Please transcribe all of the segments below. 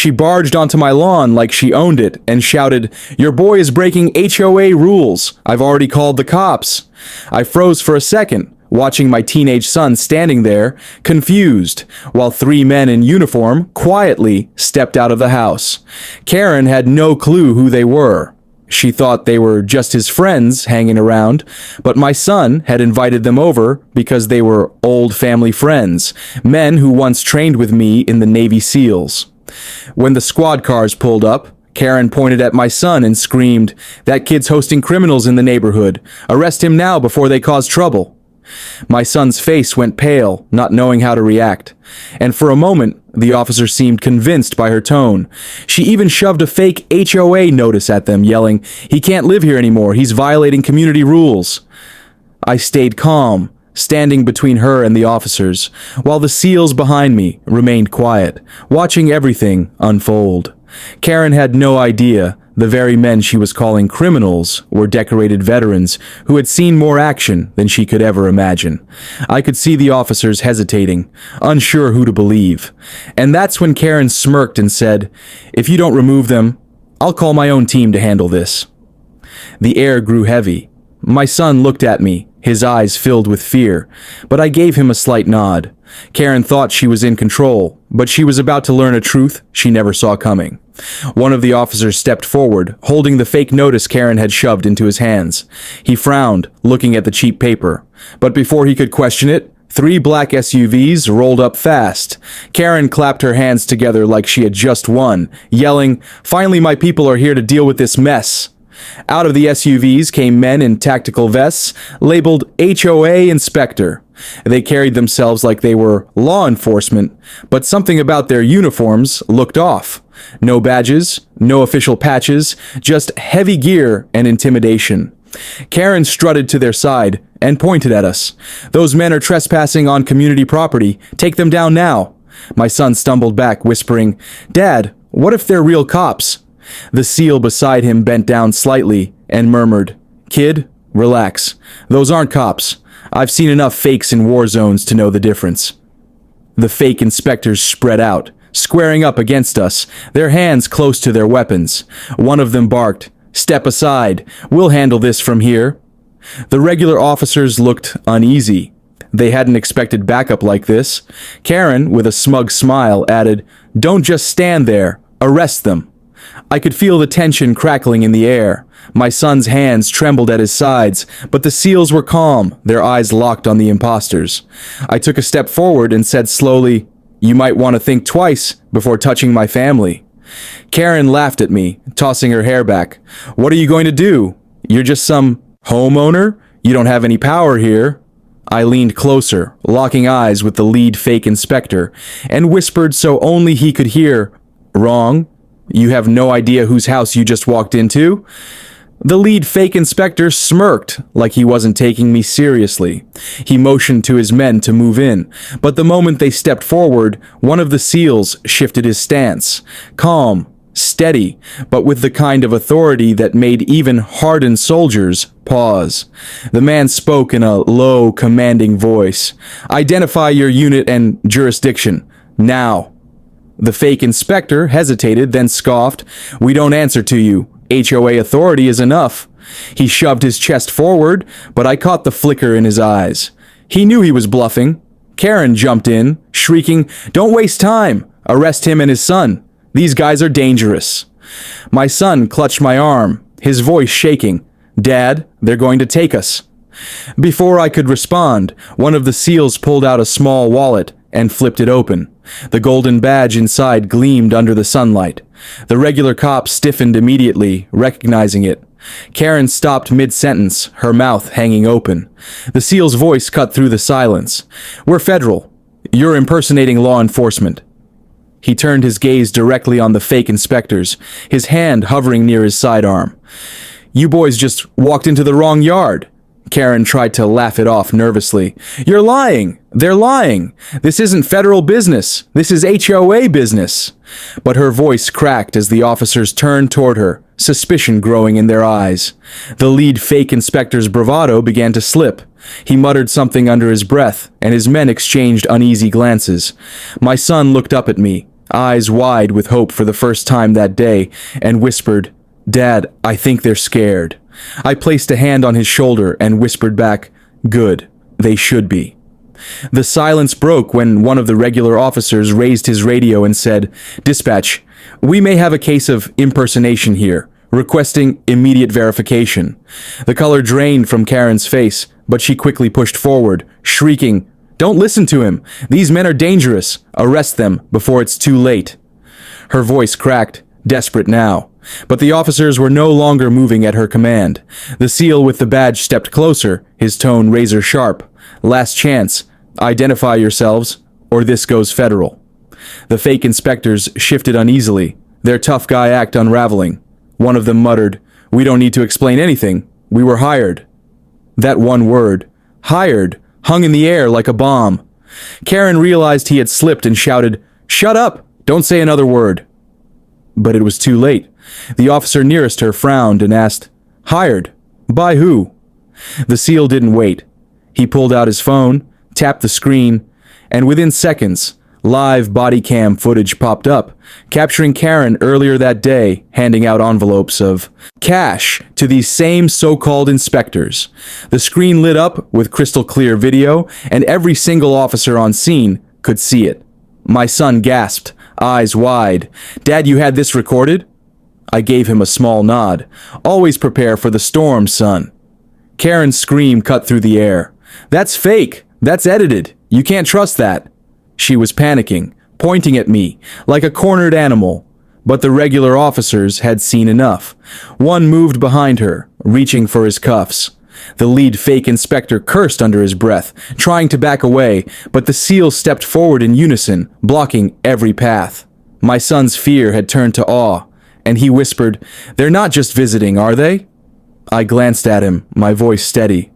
She barged onto my lawn like she owned it and shouted, "Your boy is breaking HOA rules. I've already called the cops." I froze for a second, watching my teenage son standing there, confused, while three men in uniform quietly stepped out of the house. Karen had no clue who they were. She thought they were just his friends hanging around, but my son had invited them over because they were old family friends, men who once trained with me in the Navy SEALs. When the squad cars pulled up, Karen pointed at my son and screamed, "That kid's hosting criminals in the neighborhood. Arrest him now before they cause trouble." My son's face went pale, not knowing how to react. And for a moment, the officer seemed convinced by her tone. She even shoved a fake HOA notice at them, yelling, "He can't live here anymore. He's violating community rules." I stayed calm, standing between her and the officers, while the SEALs behind me remained quiet, watching everything unfold. Karen had no idea the very men she was calling criminals were decorated veterans who had seen more action than she could ever imagine. I could see the officers hesitating, unsure who to believe. And that's when Karen smirked and said, "If you don't remove them, I'll call my own team to handle this." The air grew heavy. My son looked at me, his eyes filled with fear, but I gave him a slight nod. Karen thought she was in control, but she was about to learn a truth she never saw coming. One of the officers stepped forward, holding the fake notice Karen had shoved into his hands. He frowned, looking at the cheap paper. But before he could question it, 3 black SUVs rolled up fast. Karen clapped her hands together like she had just won, yelling, "Finally my people are here to deal with this mess." Out of the SUVs came men in tactical vests, labeled HOA Inspector. They carried themselves like they were law enforcement, but something about their uniforms looked off. No badges, no official patches, just heavy gear and intimidation. Karen strutted to their side and pointed at us. "Those men are trespassing on community property. Take them down now." My son stumbled back, whispering, "Dad, what if they're real cops?" The SEAL beside him bent down slightly and murmured, "Kid, relax. Those aren't cops. I've seen enough fakes in war zones to know the difference." The fake inspectors spread out, squaring up against us, their hands close to their weapons. One of them barked, "Step aside. We'll handle this from here." The regular officers looked uneasy. They hadn't expected backup like this. Karen, with a smug smile, added, "Don't just stand there. Arrest them." I could feel the tension crackling in the air. My son's hands trembled at his sides, but the SEALs were calm, their eyes locked on the imposters. I took a step forward and said slowly, "You might want to think twice before touching my family." Karen laughed at me, tossing her hair back. "What are you going to do? You're just some homeowner? You don't have any power here." I leaned closer, locking eyes with the lead fake inspector, and whispered so only he could hear, "Wrong. You have no idea whose house you just walked into?" The lead fake inspector smirked like he wasn't taking me seriously. He motioned to his men to move in, but the moment they stepped forward, one of the SEALs shifted his stance. Calm, steady, but with the kind of authority that made even hardened soldiers pause. The man spoke in a low, commanding voice. "Identify your unit and jurisdiction, now." The fake inspector hesitated, then scoffed, "We don't answer to you. HOA authority is enough." He shoved his chest forward, but I caught the flicker in his eyes. He knew he was bluffing. Karen jumped in, shrieking, "Don't waste time! Arrest him and his son. These guys are dangerous." My son clutched my arm, his voice shaking. "Dad, they're going to take us." Before I could respond, one of the SEALs pulled out a small wallet and flipped it open. The golden badge inside gleamed under the sunlight. The regular cop stiffened immediately, recognizing it. Karen stopped mid-sentence, her mouth hanging open. The SEAL's voice cut through the silence. "We're federal. You're impersonating law enforcement." He turned his gaze directly on the fake inspectors, his hand hovering near his sidearm. "You boys just walked into the wrong yard." Karen tried to laugh it off nervously. "You're lying! They're lying! This isn't federal business! This is HOA business!" But her voice cracked as the officers turned toward her, suspicion growing in their eyes. The lead fake inspector's bravado began to slip. He muttered something under his breath, and his men exchanged uneasy glances. My son looked up at me. eyes wide with hope for the first time that day, and whispered, "Dad, I think they're scared." I placed a hand on his shoulder and whispered back, "Good, they should be." The silence broke when one of the regular officers raised his radio and said, "Dispatch, we may have a case of impersonation here, requesting immediate verification." The color drained from Karen's face, but she quickly pushed forward, shrieking, "Don't listen to him! These men are dangerous! Arrest them before it's too late!" Her voice cracked, desperate now. But the officers were no longer moving at her command. The SEAL with the badge stepped closer, his tone razor sharp. "Last chance. Identify yourselves, or this goes federal." The fake inspectors shifted uneasily, their tough guy act unraveling. One of them muttered, "We don't need to explain anything. We were hired." That one word, hired, hung in the air like a bomb. Karen realized he had slipped and shouted, "Shut up! Don't say another word." But it was too late. The officer nearest her frowned and asked, "Hired? By who?" The SEAL didn't wait. He pulled out his phone, tapped the screen, and within seconds, live body cam footage popped up, capturing Karen earlier that day handing out envelopes of cash to these same so-called inspectors. The screen lit up with crystal clear video, and every single officer on scene could see it. My son gasped, eyes wide. "Dad, you had this recorded?" I gave him a small nod. "Always prepare for the storm, son." Karen's scream cut through the air. "That's fake! That's edited! You can't trust that!" She was panicking, pointing at me, like a cornered animal. But the regular officers had seen enough. One moved behind her, reaching for his cuffs. The lead fake inspector cursed under his breath, trying to back away, but the SEAL stepped forward in unison, blocking every path. My son's fear had turned to awe, and he whispered, "They're not just visiting, are they?" I glanced at him, my voice steady.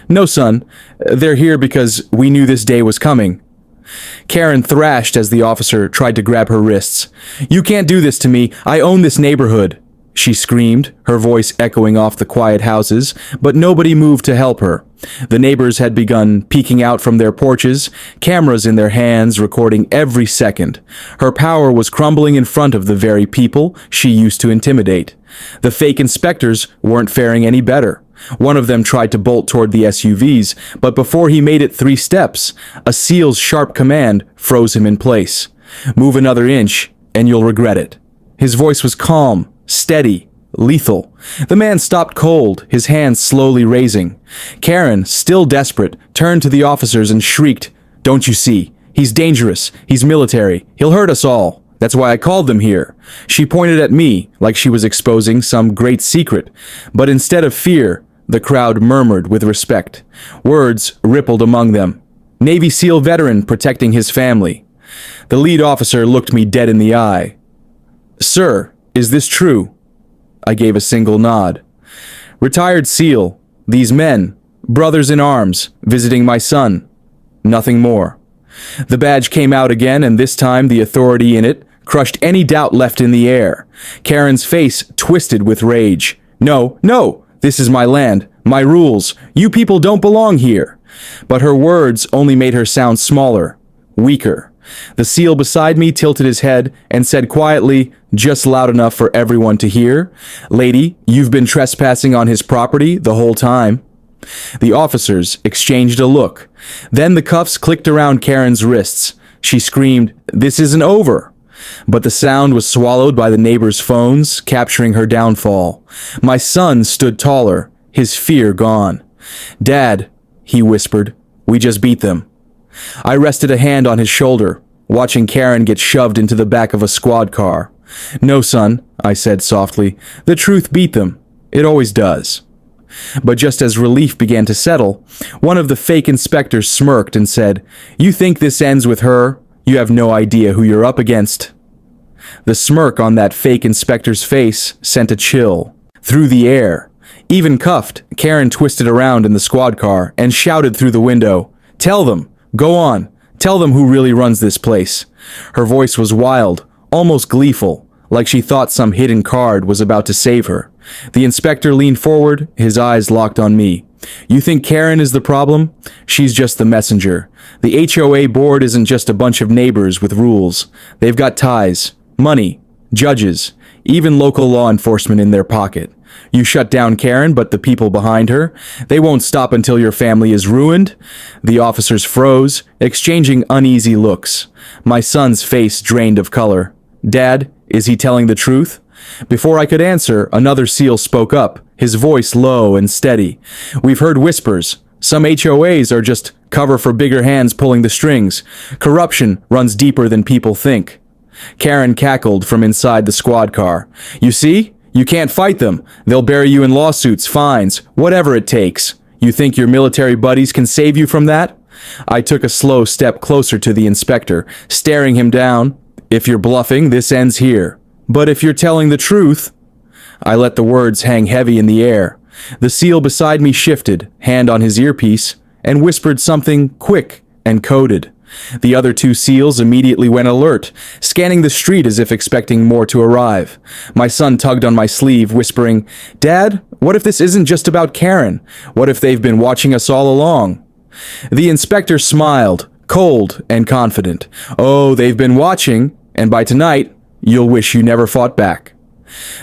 "No, son. They're here because we knew this day was coming." Karen thrashed as the officer tried to grab her wrists. "You can't do this to me. I own this neighborhood," she screamed, her voice echoing off the quiet houses, but nobody moved to help her. The neighbors had begun peeking out from their porches, cameras in their hands recording every second. Her power was crumbling in front of the very people she used to intimidate. The fake inspectors weren't faring any better. One of them tried to bolt toward the SUVs, but before he made it 3 steps, a SEAL's sharp command froze him in place. "Move another inch, and you'll regret it." His voice was calm, steady, lethal. The man stopped cold, his hands slowly raising. Karen, still desperate, turned to the officers and shrieked, "Don't you see? He's dangerous. He's military. He'll hurt us all. That's why I called them here." She pointed at me like she was exposing some great secret, but instead of fear, the crowd murmured with respect. Words rippled among them. Navy SEAL veteran protecting his family. The lead officer looked me dead in the eye. "Sir, is this true?" I gave a single nod. "Retired SEAL. These men, brothers in arms, visiting my son. Nothing more." The badge came out again, and this time the authority in it crushed any doubt left in the air. Karen's face twisted with rage. "No, no! This is my land, my rules. You people don't belong here." But her words only made her sound smaller, weaker. The SEAL beside me tilted his head and said quietly, just loud enough for everyone to hear, "Lady, you've been trespassing on his property the whole time." The officers exchanged a look. Then the cuffs clicked around Karen's wrists. She screamed, "This isn't over." But the sound was swallowed by the neighbors' phones, capturing her downfall. My son stood taller, his fear gone. "Dad," he whispered, "we just beat them." I rested a hand on his shoulder, watching Karen get shoved into the back of a squad car. "No, son," I said softly, "the truth beat them. It always does." But just as relief began to settle, one of the fake inspectors smirked and said, "You think this ends with her? You have no idea who you're up against." The smirk on that fake inspector's face sent a chill through the air. Even cuffed, Karen twisted around in the squad car and shouted through the window, "Tell them! Go on! Tell them who really runs this place." Her voice was wild, almost gleeful, like she thought some hidden card was about to save her. The inspector leaned forward, his eyes locked on me. You think Karen is the problem? She's just the messenger. The HOA board isn't just a bunch of neighbors with rules. They've got ties, money, judges, even local law enforcement in their pocket. You shut down Karen, but the people behind her, they won't stop until your family is ruined. The officers froze, exchanging uneasy looks. My son's face drained of color. Dad, is he telling the truth? Before I could answer, another SEAL spoke up, his voice low and steady. We've heard whispers. Some HOAs are just cover for bigger hands pulling the strings. Corruption runs deeper than people think. Karen cackled from inside the squad car. You see? You can't fight them. They'll bury you in lawsuits, fines, whatever it takes. You think your military buddies can save you from that? I took a slow step closer to the inspector, staring him down. If you're bluffing, this ends here. But if you're telling the truth... I let the words hang heavy in the air. The SEAL beside me shifted, hand on his earpiece, and whispered something quick and coded. The other two SEALs immediately went alert, scanning the street as if expecting more to arrive. My son tugged on my sleeve, whispering, Dad, what if this isn't just about Karen? What if they've been watching us all along? The inspector smiled, cold and confident. Oh, they've been watching, and by tonight, you'll wish you never fought back.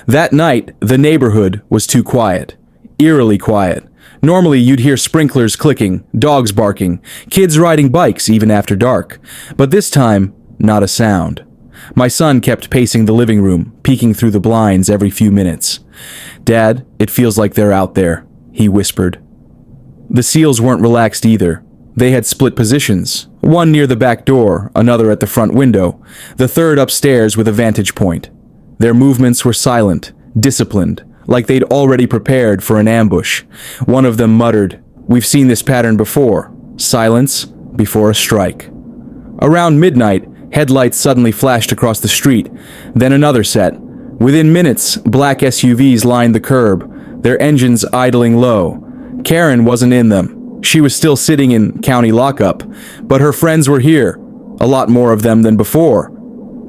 That night, the neighborhood was too quiet. Eerily quiet. Normally, you'd hear sprinklers clicking, dogs barking, kids riding bikes even after dark. But this time, not a sound. My son kept pacing the living room, peeking through the blinds every few minutes. Dad, it feels like they're out there, he whispered. The SEALs weren't relaxed either. They had split positions, one near the back door, another at the front window, the third upstairs with a vantage point. Their movements were silent, disciplined, like they'd already prepared for an ambush. One of them muttered, We've seen this pattern before. Silence before a strike. Around midnight, headlights suddenly flashed across the street, then another set. Within minutes, black SUVs lined the curb, their engines idling low. Karen wasn't in them. She was still sitting in county lockup, but her friends were here, a lot more of them than before.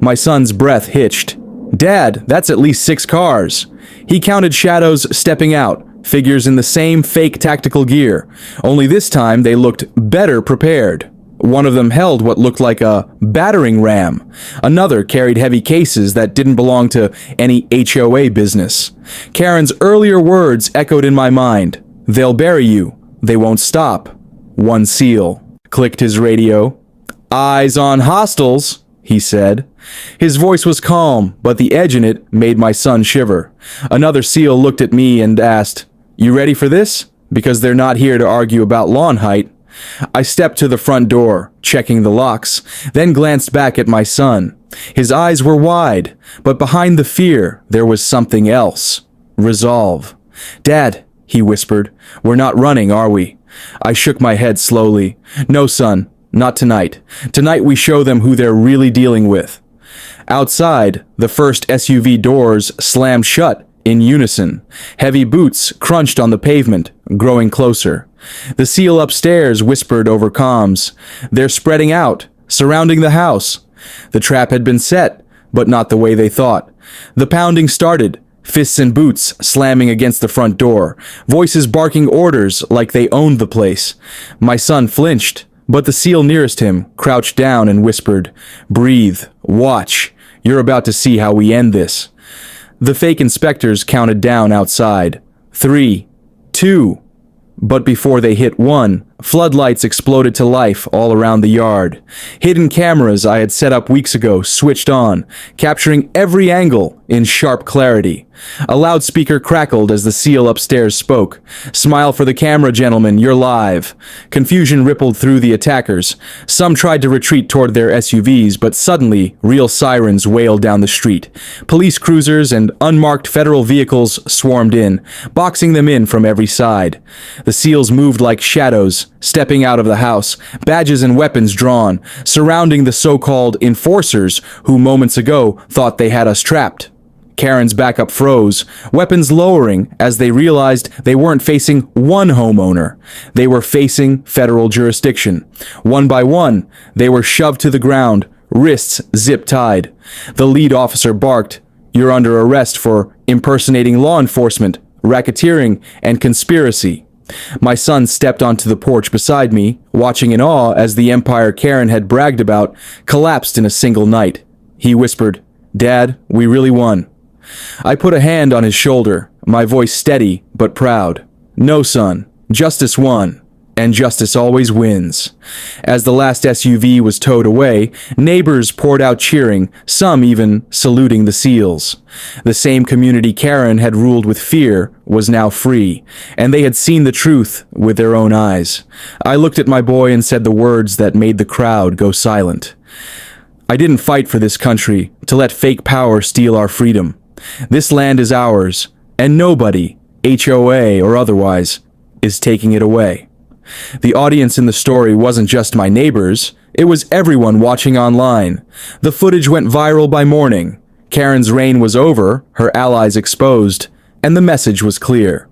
My son's breath hitched. Dad, that's at least 6 cars. He counted shadows stepping out, figures in the same fake tactical gear, only this time they looked better prepared. One of them held what looked like a battering ram. Another carried heavy cases that didn't belong to any HOA business. Karen's earlier words echoed in my mind. They'll bury you. They won't stop. One SEAL clicked his radio. Eyes on hostiles, he said. His voice was calm, but the edge in it made my son shiver. Another SEAL looked at me and asked, You ready for this? Because they're not here to argue about lawn height. I stepped to the front door, checking the locks, then glanced back at my son. His eyes were wide, but behind the fear, there was something else. Resolve. Dad, he whispered, we're not running, are we? I shook my head slowly. No, son, not tonight. Tonight we show them who they're really dealing with. Outside, the first SUV doors slammed shut in unison. Heavy boots crunched on the pavement, growing closer. The SEAL upstairs whispered over comms. They're spreading out, surrounding the house. The trap had been set, but not the way they thought. The pounding started, fists and boots slamming against the front door, voices barking orders like they owned the place. My son flinched, but the SEAL nearest him crouched down and whispered, Breathe, watch. You're about to see how we end this. The fake inspectors counted down outside. 3, 2. But before they hit 1, floodlights exploded to life all around the yard. Hidden cameras I had set up weeks ago switched on, capturing every angle in sharp clarity. A loudspeaker crackled as the SEAL upstairs spoke. Smile for the camera, gentlemen, you're live. Confusion rippled through the attackers. Some tried to retreat toward their SUVs, but suddenly, real sirens wailed down the street. Police cruisers and unmarked federal vehicles swarmed in, boxing them in from every side. The SEALs moved like shadows, stepping out of the house, badges and weapons drawn, surrounding the so-called enforcers who moments ago thought they had us trapped. Karen's backup froze, weapons lowering as they realized they weren't facing one homeowner. They were facing federal jurisdiction. One by one, they were shoved to the ground, wrists zip-tied. The lead officer barked, You're under arrest for impersonating law enforcement, racketeering, and conspiracy. My son stepped onto the porch beside me, watching in awe as the empire Karen had bragged about collapsed in a single night. He whispered, "Dad, we really won." I put a hand on his shoulder, my voice steady but proud. "No, son, justice won. And justice always wins." As the last SUV was towed away, neighbors poured out cheering, some even saluting the seals. The same community Karen had ruled with fear was now free, and they had seen the truth with their own eyes. I looked at my boy and said the words that made the crowd go silent. "I didn't fight for this country to let fake power steal our freedom. This land is ours, and nobody, HOA or otherwise, is taking it away." The audience in the story wasn't just my neighbors, it was everyone watching online. The footage went viral by morning. Karen's reign was over, her allies exposed, and the message was clear.